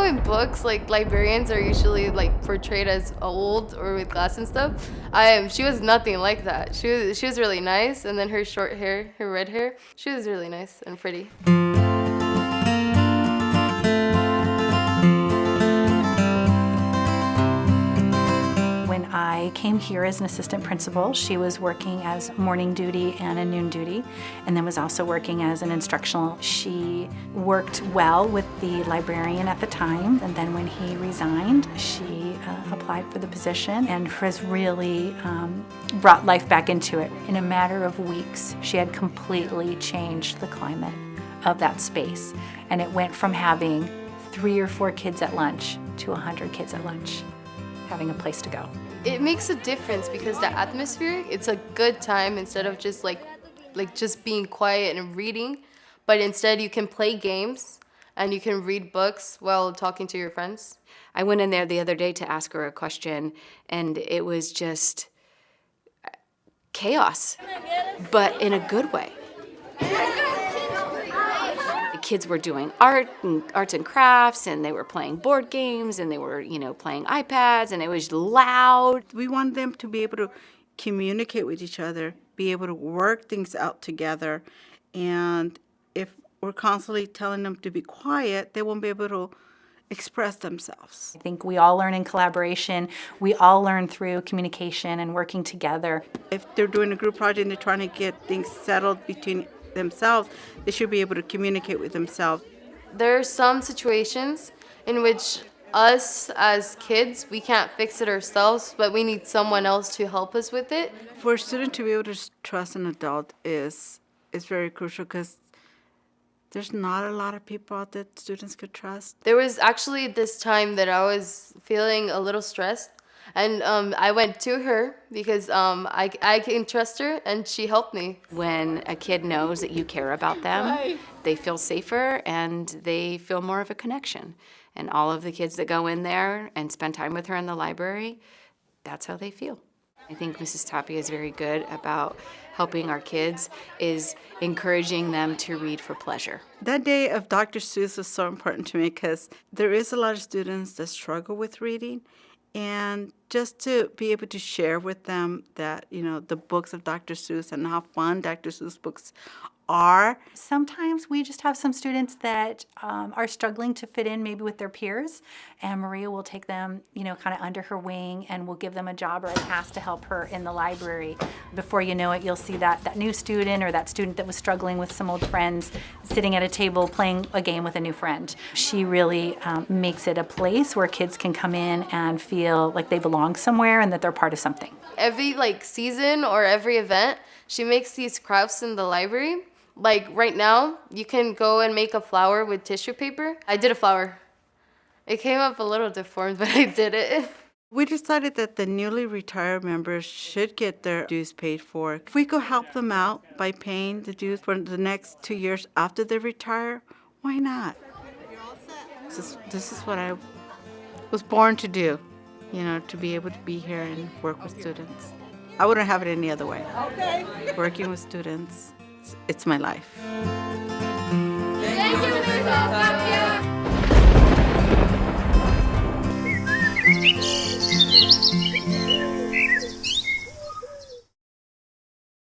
in books, like, librarians are usually, like, portrayed as old or with glass and stuff, she was nothing like that. She was really nice, and then her short hair, her red hair, she was really nice and pretty. When I came here as an assistant principal, she was working as morning duty and a noon duty, and then was also working as an instructional. She worked well with the librarian at the time, and then when he resigned, she applied for the position and has really brought life back into it. In a matter of weeks, she had completely changed the climate of that space, and it went from having 3 or 4 kids at lunch to 100 kids at lunch, having a place to go. It makes a difference because the atmosphere, it's a good time instead of just like just being quiet and reading, but instead you can play games and you can read books while talking to your friends. I went in there the other day to ask her a question, and it was just chaos, but in a good way. The kids were doing arts and crafts, and they were playing board games, and they were, playing iPads, and it was loud. We want them to be able to communicate with each other, be able to work things out together, and if we're constantly telling them to be quiet, they won't be able to express themselves. I think we all learn in collaboration. We all learn through communication and working together. If they're doing a group project and they're trying to get things settled between themselves, they should be able to communicate with themselves. There are some situations in which us as kids, we can't fix it ourselves, but we need someone else to help us with it. For a student to be able to trust an adult is very crucial because there's not a lot of people out there that students could trust. There was actually this time that I was feeling a little stressed, and I went to her because I can trust her, and she helped me. When a kid knows that you care about them, they feel safer and they feel more of a connection. And all of the kids that go in there and spend time with her in the library, that's how they feel. I think Mrs. Tapia is very good about helping our kids, is encouraging them to read for pleasure. That day of Dr. Seuss was so important to me because there is a lot of students that struggle with reading, and just to be able to share with them that, the books of Dr. Seuss and how fun Dr. Seuss books are. Sometimes we just have some students that are struggling to fit in maybe with their peers, and Maria will take them, kind of under her wing, and will give them a job or a task to help her in the library. Before you know it, you'll see that new student or that student that was struggling with some old friends sitting at a table playing a game with a new friend. She really makes it a place where kids can come in and feel like they belong somewhere and that they're part of something. Every season or every event, she makes these crafts in the library. Like right now, you can go and make a flower with tissue paper. I did a flower. It came up a little deformed, but I did it. We decided that the newly retired members should get their dues paid for. If we could help them out by paying the dues for the next 2 years after they retire, why not? This is what I was born to do, to be able to be here and work with students. I wouldn't have it any other way. Okay. Working with students, it's my life. Thank you, Mrs. Tapia. Thank you.